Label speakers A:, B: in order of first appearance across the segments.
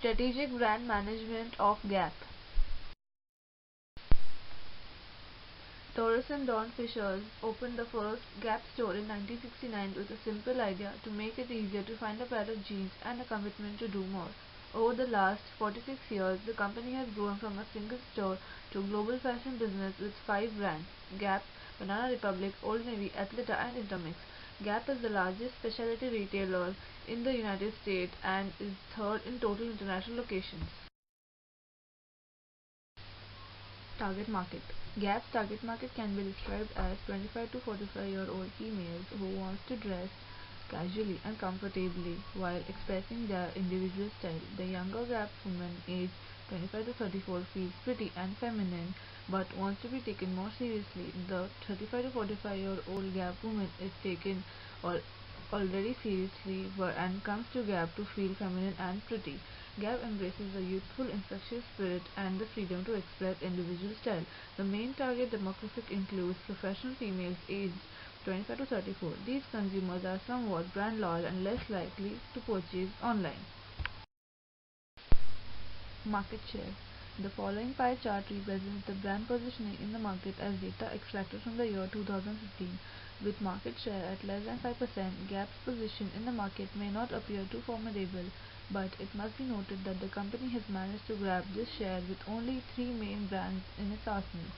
A: Strategic brand management of Gap. Taurus and Dawn Fishers opened the first Gap store in 1969 with a simple idea to make it easier to find a pair of jeans and a commitment to do more. Over the last 46 years, the company has grown from a single store to a global fashion business with 5 brands: Gap, Banana Republic, Old Navy, Athleta, and Intermix. Gap is the largest specialty retailer in the United States and is third in total international locations. Target market. Gap's target market can be described as 25 to 45-year-old females who wants to dress casually and comfortably while expressing their individual style. The younger Gap woman aged 25 to 34 feels pretty and feminine but wants to be taken more seriously. The 35 to 45-year-old Gap woman is taken or already seriously and comes to Gap to feel feminine and pretty. Gap embraces the youthful, infectious spirit and the freedom to express individual style. The main target demographic includes professional females aged 25 to 34. These consumers are somewhat brand loyal and less likely to purchase online. Market share. The following pie chart represents the brand positioning in the market as data extracted from the year 2015. With market share at less than 5%, Gap's position in the market may not appear too formidable, but it must be noted that the company has managed to grab this share with only 3 main brands in its arsenal.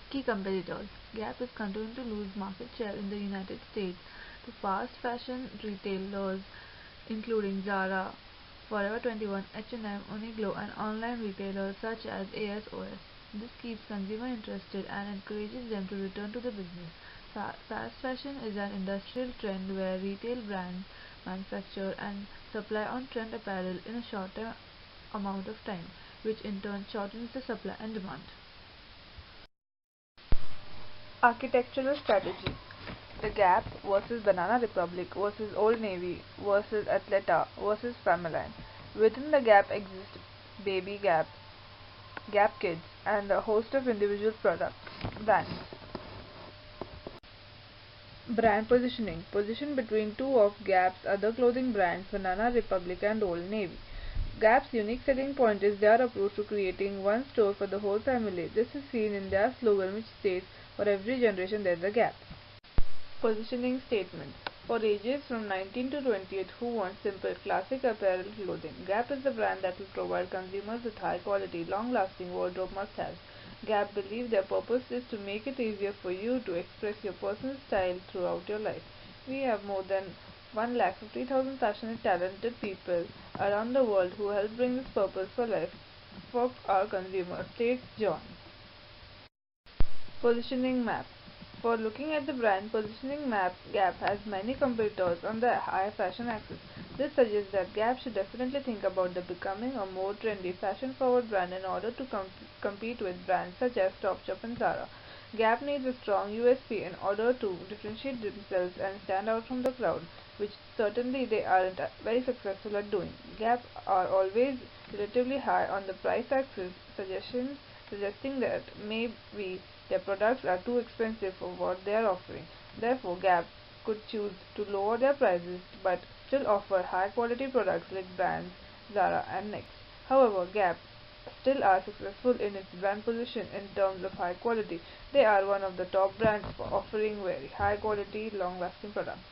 A: Key competitors. Gap is continuing to lose market share in the United States to fast fashion retailers including Zara, Forever 21, H&M, Uniqlo, and online retailers such as ASOS. This keeps consumers interested and encourages them to return to the business. Fast fashion is an industrial trend where retail brands manufacture and supply on-trend apparel in a shorter amount of time, which in turn shortens the supply and demand. Architectural strategy. The Gap versus Banana Republic versus Old Navy versus Athleta versus Family. Within the Gap exist Baby Gap, Gap Kids, and a host of individual brands. Brand positioning. Position between two of Gap's other clothing brands, Banana Republic and Old Navy. Gap's unique selling point is their approach to creating one store for the whole family. This is seen in their slogan, which states, "For every generation there's a Gap." Positioning statements. For ages from 19 to 28 who want simple, classic apparel clothing, Gap is the brand that will provide consumers with high-quality, long-lasting wardrobe must-haves. Gap believe their purpose is to make it easier for you to express your personal style throughout your life. We have more than 150,000 passionate, talented people around the world who help bring this purpose for life for our consumers, states John. Positioning map. For looking at the brand positioning map, Gap has many competitors on the high fashion axis. This suggests that Gap should definitely think about becoming a more trendy, fashion-forward brand in order to compete with brands such as Topshop and Zara. Gap needs a strong USP in order to differentiate themselves and stand out from the crowd, which certainly they aren't very successful at doing. Gap are always relatively high on the price axis, suggesting that maybe their products are too expensive for what they are offering. Therefore, Gap could choose to lower their prices but still offer high-quality products like brands Zara and Next. However, Gap still are successful in its brand position in terms of high quality. They are one of the top brands for offering very high-quality, long-lasting products.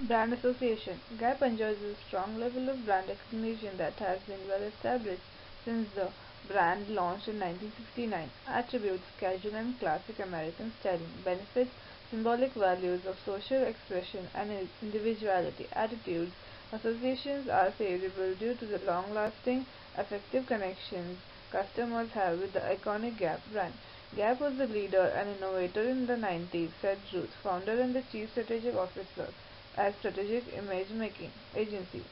A: Brand association. Gap enjoys a strong level of brand recognition that has been well established since the brand launched in 1969. Attributes: casual and classic American styling. Benefits: symbolic values of social expression and individuality. Attitudes: associations are favorable due to the long-lasting, affective connections customers have with the iconic Gap brand. Gap was the leader and innovator in the 90s, said Ruth, founder and the chief strategic officer at Strategic Image Making Agency.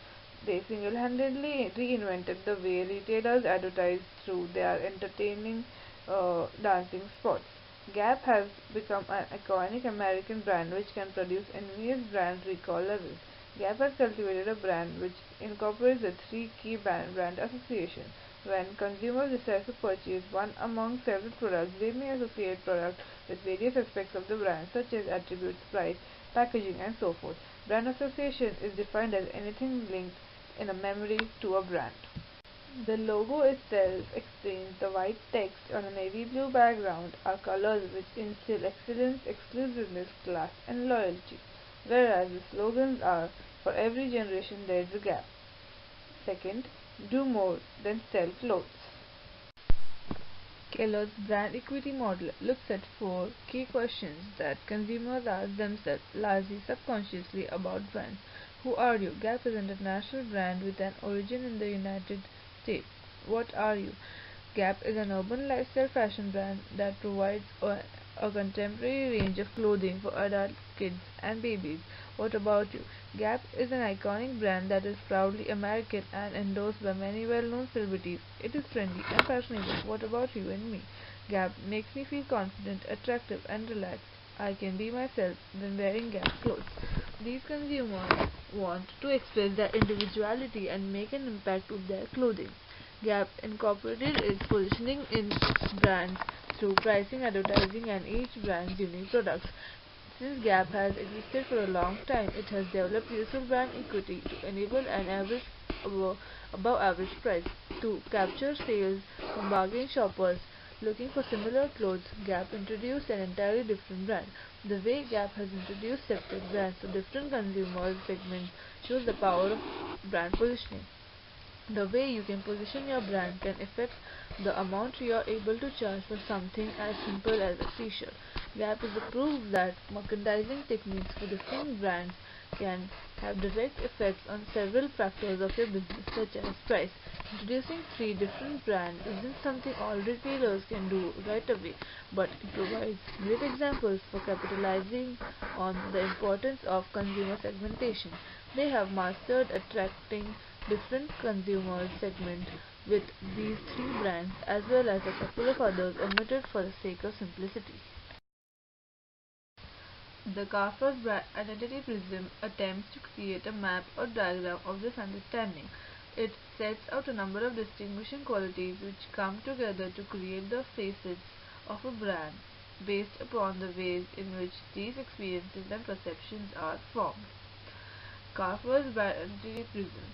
A: They single-handedly reinvented the way retailers advertise through their entertaining dancing spots. Gap has become an iconic American brand which can produce envious brand recall levels. Gap has cultivated a brand which incorporates the three key brand associations. When consumers decide to purchase one among several products, they may associate product with various aspects of the brand, such as attributes, price, packaging, and so forth. Brand association is defined as anything linked in a memory to a brand. The logo itself explains. The white text on a navy blue background are colors which instill excellence, exclusiveness, class, and loyalty, whereas the slogans are for every generation there is a gap. Second, do more than sell clothes. Kellogg's brand equity model looks at four key questions that consumers ask themselves, largely subconsciously, about brands. Who are you? Gap is an international brand with an origin in the United States. What are you? Gap is an urban lifestyle fashion brand that provides a contemporary range of clothing for adults, kids, and babies. What about you? Gap is an iconic brand that is proudly American and endorsed by many well-known celebrities. It is trendy and fashionable. What about you and me? Gap makes me feel confident, attractive, and relaxed. I can be myself when wearing Gap clothes. These consumers want to express their individuality and make an impact with their clothing. Gap incorporated its positioning in brands through pricing, advertising, and each brand's unique products. Since Gap has existed for a long time, it has developed useful brand equity to enable an above average price. To capture sales from bargain shoppers looking for similar clothes, Gap introduced an entirely different brand. The way Gap has introduced separate brands to different consumer segments shows the power of brand positioning. The way you can position your brand can affect the amount you are able to charge for something as simple as a t-shirt. Gap is a proof that merchandising techniques for different brands can have direct effects on several factors of your business, such as price. Introducing three different brands isn't something all retailers can do right away, but it provides great examples for capitalizing on the importance of consumer segmentation. They have mastered attracting different consumer segments with these three brands as well as a couple of others omitted for the sake of simplicity. The Kafka's identity prism attempts to create a map or diagram of this understanding. It sets out a number of distinguishing qualities which come together to create the facets of a brand based upon the ways in which these experiences and perceptions are formed. Kafka's identity prism.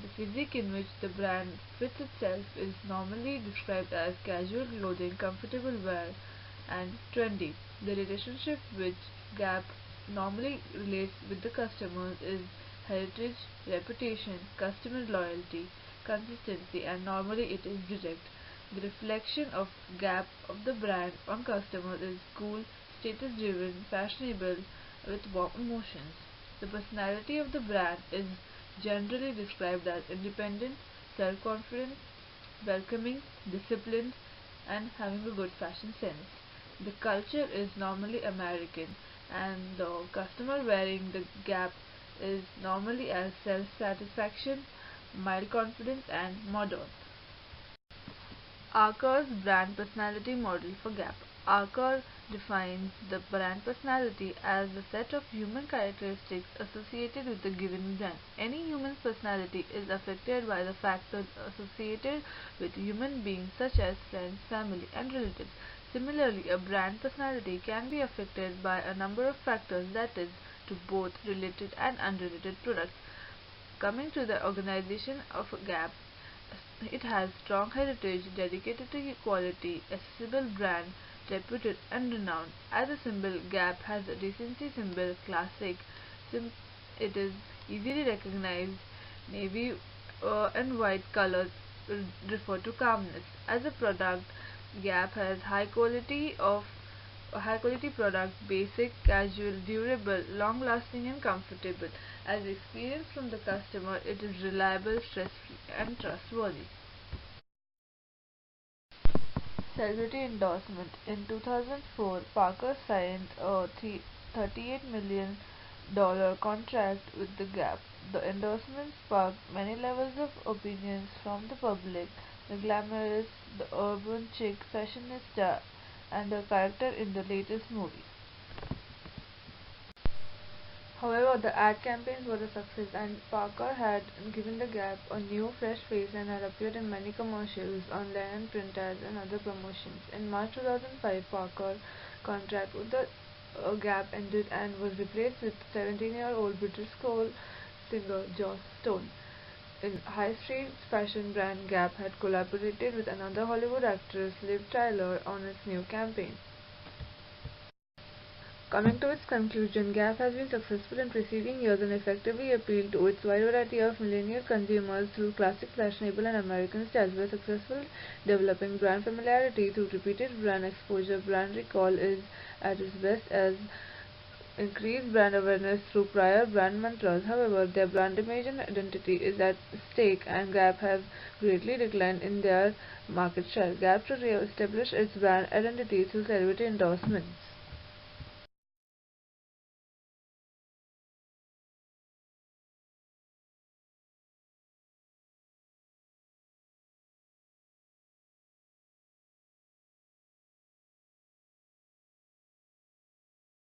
A: The physique in which the brand fits itself is normally described as casual clothing, comfortable wear, and trendy. The relationship which Gap normally relates with the customers is heritage, reputation, customer loyalty, consistency, and normally it is direct. The reflection of Gap of the brand on customers is cool, status driven, fashionable, with warm emotions. The personality of the brand is generally described as independent, self-confident, welcoming, disciplined, and having a good fashion sense. The culture is normally American, and the customer wearing the Gap is normally as self-satisfaction, mild confidence, and modern. Archer's brand personality model for Gap. Archer defines the brand personality as the set of human characteristics associated with a given brand. Any human's personality is affected by the factors associated with human beings such as friends, family, and relatives. Similarly, a brand personality can be affected by a number of factors, that is, to both related and unrelated products. Coming to the organization of Gap, it has strong heritage, dedicated to quality, accessible brand, reputed and renowned. As a symbol, Gap has a decency symbol, classic. It is easily recognized. Navy and white colors refer to calmness. As a product, Gap has high quality product, basic, casual, durable, long lasting and comfortable. As experienced from the customer, it is reliable, stress free and trustworthy. Celebrity endorsement. In 2004, Parker signed a $38 million contract with The Gap. The endorsement sparked many levels of opinions from the public: the glamorous, the urban chic, fashionista, and the character in the latest movie. However, the ad campaigns were a success, and Parker had given The Gap a new, fresh face and had appeared in many commercials, online and print ads, and other promotions. In March 2005, Parker contract with the Gap ended and was replaced with 17-year-old British soul singer Joss Stone. In high street fashion brand Gap had collaborated with another Hollywood actress, Liv Tyler, on its new campaign. Coming to its conclusion, Gap has been successful in preceding years and effectively appealed to its wide variety of millennial consumers through classic, fashionable, and American styles. Where successful developing brand familiarity through repeated brand exposure, brand recall is at its best as increased brand awareness through prior brand mantras. However, their brand image and identity is at stake, and Gap have greatly declined in their market share. Gap to re-establish its brand identity through celebrity endorsements.